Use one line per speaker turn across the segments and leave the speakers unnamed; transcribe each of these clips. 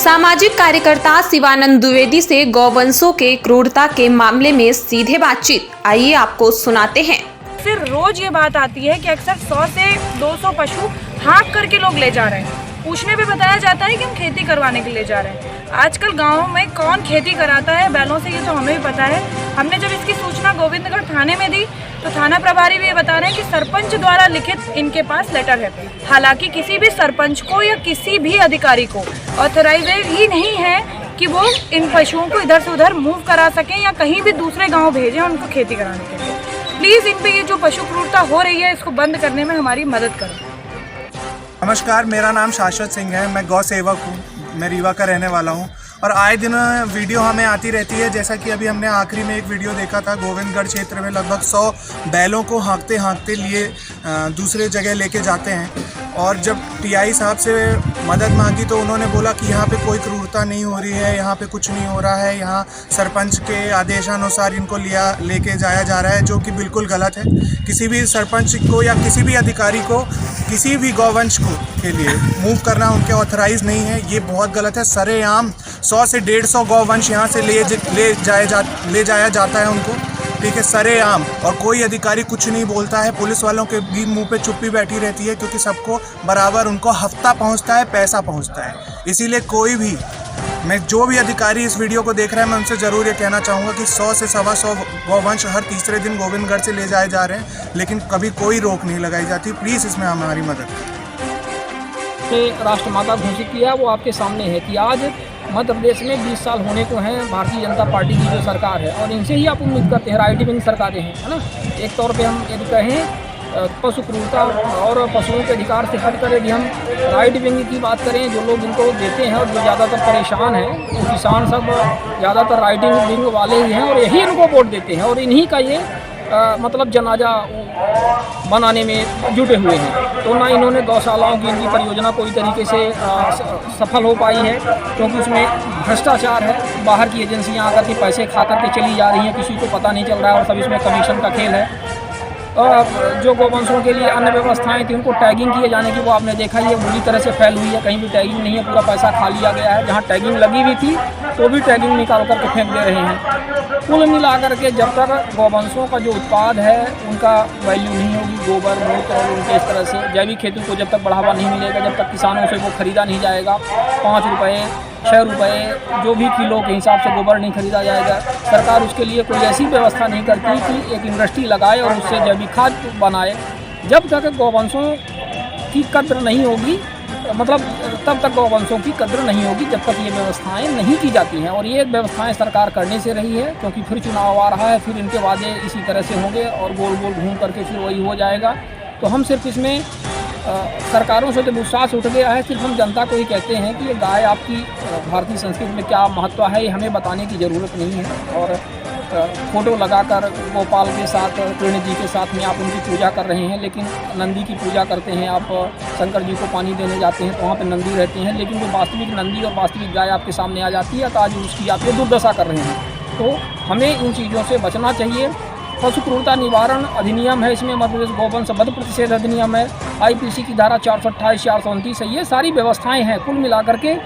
सामाजिक कार्यकर्ता शिवानंद द्विवेदी से गौवंशों के क्रूरता के मामले में सीधे बातचीत। आइए आपको सुनाते हैं।
फिर रोज ये बात आती है कि अक्सर 100 से 200 पशु हाँक करके लोग ले जा रहे हैं। पूछने पे बताया जाता है कि हम खेती करवाने के लिए जा रहे हैं। आजकल गाँव में कौन खेती कराता है बैलों से, ये तो हमें भी पता है। हमने जब इसकी सूचना गोविंदगढ़ थाने में दी तो थाना प्रभारी भी ये बता रहे हैं कि सरपंच द्वारा लिखित इनके पास लेटर है। हालांकि किसी भी सरपंच को या किसी भी अधिकारी को ऑथराइज्ड ही नहीं है कि वो इन पशुओं को इधर से उधर मूव करा सकें या कहीं भी दूसरे गांव भेजें उनको खेती कराने के लिए। प्लीज़ इन पे ये जो पशु क्रूरता हो रही है इसको बंद करने में हमारी मदद करें।
नमस्कार, मेरा नाम शाश्वत सिंह है। मैं गौ सेवक हूँ। मैं रीवा का रहने वाला हूँ और आए दिन वीडियो हमें आती रहती है। जैसा कि अभी हमने आखिरी में एक वीडियो देखा था, गोविंदगढ़ क्षेत्र में लगभग 100 बैलों को हाँकते हाँकते लिए दूसरे जगह लेके जाते हैं। और जब टीआई साहब से मदद मांगी तो उन्होंने बोला कि यहाँ पे कोई क्रूरता नहीं हो रही है, यहाँ पे कुछ नहीं हो रहा है, यहाँ सरपंच के आदेशानुसार इनको लेके जाया जा रहा है, जो कि बिल्कुल गलत है। किसी भी सरपंच को या किसी भी अधिकारी को किसी भी गौवंश को के लिए मूव करना उनके ऑथराइज नहीं है। ये बहुत गलत है। सरेआम 100 से 150 गौवंश यहाँ से ले जाया जाता है उनको, ठीक है, सरेआम। और कोई अधिकारी कुछ नहीं बोलता है। पुलिस वालों के भी मुंह पे चुप्पी बैठी रहती है, क्योंकि सबको बराबर उनको हफ्ता पहुँचता है, पैसा पहुँचता है। इसीलिए कोई भी, मैं जो भी अधिकारी इस वीडियो को देख रहा है, मैं उनसे ज़रूर ये कहना चाहूँगा कि 100 से 125 गौवंश हर तीसरे दिन गोविंदगढ़ से ले जाए जा रहे हैं, लेकिन कभी कोई रोक नहीं लगाई जाती। प्लीज़ इसमें हमारी मदद करें।
राष्ट्रमाता घोषित किया वो आपके सामने है कि आज मध्य प्रदेश में 20 साल होने को हैं भारतीय जनता पार्टी की जो सरकार है, और इनसे ही आप उम्मीद करते हैं राइट विंग सरकारें हैं, है ना। एक तौर पे हम यदि कहें पशु क्रूरता और पशुओं के अधिकार से हट कर यदि हम राइट विंग की बात करें, जो लोग इनको देते हैं और जो ज़्यादातर परेशान हैं, वो किसान सब ज़्यादातर राइट विंग वाले ही हैं और यही इनको वोट देते हैं और इन्हीं का ये मतलब जनाजा बनाने में जुटे हुए हैं। तो ना इन्होंने गौशालाओं की इनकी परियोजना कोई तरीके से सफल हो पाई है, क्योंकि उसमें भ्रष्टाचार है। बाहर की एजेंसियां आकर के पैसे खा करके चली जा रही हैं, किसी को पता नहीं चल रहा है और सब इसमें कमीशन का खेल है। जो गौवंशों के लिए अन्य व्यवस्थाएं थी उनको टैगिंग किए जाने की वो आपने देखा ही है, बुरी तरह से फैल हुई है। कहीं भी टैगिंग नहीं है, पूरा पैसा खा लिया गया है। जहाँ टैगिंग लगी हुई थी तो भी टैगिंग निकाल करके फेंक दे रहे हैं। कुल मिला करके जब तक गौवंशों का जो उत्पाद है उनका वैल्यू नहीं होगी, गोबर मूत्र और उनके इस तरह से जैविक खेती को जब तक बढ़ावा नहीं मिलेगा, जब तक किसानों से वो खरीदा नहीं जाएगा, 5 रुपये 6 रुपये जो भी किलो के हिसाब से गोबर नहीं खरीदा जाएगा, सरकार उसके लिए कोई ऐसी व्यवस्था नहीं करती कि एक इंडस्ट्री लगाए और उससे जैविक खाद बनाए। जब तक गौवंशों की कद्र नहीं होगी, मतलब तब तक गौवंशों की कद्र नहीं होगी, जब तक ये व्यवस्थाएं नहीं की जाती हैं। और ये व्यवस्थाएं सरकार करने से रही है, क्योंकि फिर चुनाव आ रहा है, फिर इनके वादे इसी तरह से होंगे और गोल गोल घूम करके फिर वही हो जाएगा। तो हम सिर्फ इसमें सरकारों से तो विश्वास उठ गया है, सिर्फ हम जनता को ही कहते हैं कि ये गाय आपकी भारतीय संस्कृति में क्या महत्व है ये हमें बताने की ज़रूरत नहीं है। और फ़ोटो लगाकर गोपाल के साथ, कृष्ण जी के साथ में आप उनकी पूजा कर रहे हैं, लेकिन नंदी की पूजा करते हैं आप, शंकर जी को पानी देने जाते हैं तो वहाँ पे नंदी रहते हैं, लेकिन जो वास्तविक नंदी और वास्तविक गाय आपके सामने आ जाती है तो आज उसकी आप ये दुर्दशा कर रहे हैं। तो हमें इन चीज़ों से बचना चाहिए। पशु क्रूरता निवारण अधिनियम है, इसमें मध्य प्रदेश गौवंश वध प्रतिषेध अधिनियम है, IPC की धारा 428 429 है। ये सारी व्यवस्थाएं हैं, कुल मिलाकर के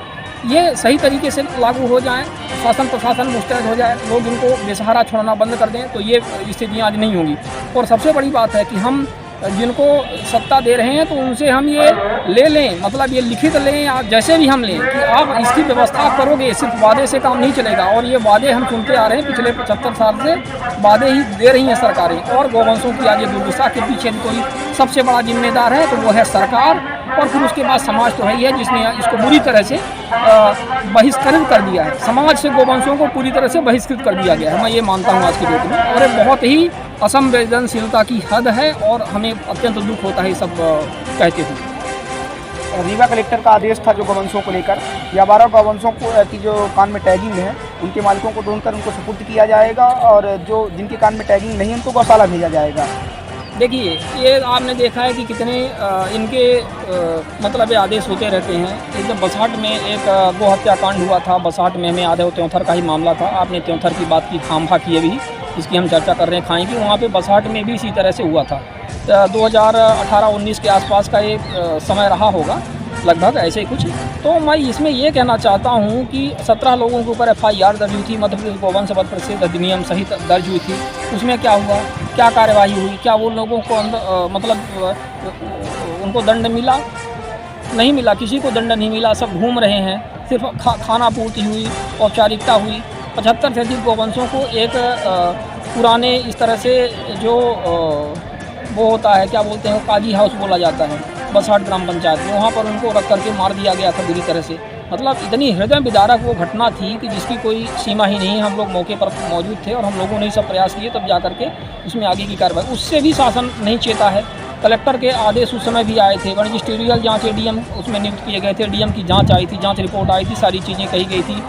ये सही तरीके से लागू हो जाएं, शासन प्रशासन मुस्तैद हो जाए, लोग इनको बेसहारा छोड़ना बंद कर दें, तो ये स्थितियाँ आज नहीं होंगी। और सबसे बड़ी बात है कि हम जिनको सत्ता दे रहे हैं तो उनसे हम ये ले लें, मतलब ये लिखित लें या जैसे भी हम लें कि आप इसकी व्यवस्था करोगे, सिर्फ वादे से काम नहीं चलेगा। और ये वादे हम सुनते आ रहे हैं पिछले 75 साल से, वादे ही दे रही हैं सरकारें। और गौवंशों की आज ये दुर्दशा के पीछे कोई सबसे बड़ा जिम्मेदार है तो वो है सरकार, और फिर उसके बाद समाज तो है ही है जिसने इसको बुरी तरह से बहिष्कृत कर दिया है। समाज से गौवंशों को पूरी तरह से बहिष्कृत कर दिया गया है, मैं ये मानता हूँ आज की डेट में। और ये बहुत ही असंवेदनशीलता की हद है और हमें अत्यंत दुख होता है सब कहते हुए।
रीवा कलेक्टर का आदेश था जो गौवंशों को लेकर, या 12 गौवंशों को की जो कान में टैगिंग है उनके मालिकों को ढूंढकर उनको सुपुर्द किया जाएगा, और जो जिनके कान में टैगिंग नहीं है उनको गौशाला भेजा जाएगा।
देखिए, ये आपने देखा है कि कितने इनके मतलब आदेश होते रहते हैं। एक जब बसाहट में एक गौ हत्याकांड हुआ था, बसाहट में हमें याद है, त्योंथर का ही मामला था। आपने त्योंथर की बात की, खामखा की अभी इसकी हम चर्चा कर रहे हैं खाएँ की, वहाँ पे बसाहट में भी इसी तरह से हुआ था। 2018-19 के आसपास का ये समय रहा होगा। लगभग ऐसे ही कुछ। तो मैं इसमें ये कहना चाहता हूँ कि 17 लोगों के ऊपर FIR दर्ज हुई थी, मध्य प्रदेश गोवंश वध प्रतिषेध अधिनियम सहित दर्ज हुई थी। उसमें क्या हुआ, क्या कार्यवाही हुई, क्या वो लोगों को उनको दंड मिला? नहीं मिला, किसी को दंड नहीं मिला, सब घूम रहे हैं। सिर्फ खाना पूर्ति हुई, औपचारिकता हुई। 75 से अधिक गोवंशों को एक पुराने इस तरह से जो वो होता है, क्या बोलते हैं, काजी हाउस बोला जाता है, बसहाट ग्राम पंचायत में, वहाँ पर उनको रख करके मार दिया गया था बुरी तरह से। मतलब इतनी हृदय विदारक वो घटना थी कि जिसकी कोई सीमा ही नहीं। हम लोग मौके पर मौजूद थे और हम लोगों ने सब प्रयास किए, तब जा करके उसमें आगे की कार्रवाई। उससे भी शासन नहीं चेता है। कलेक्टर के आदेश उस समय भी आए थे, मजिस्ट्रियल जांच ADM उसमें नियुक्त किए गए थे, DM की जांच आई थी, जांच रिपोर्ट आई थी, सारी चीज़ें कही गई थी।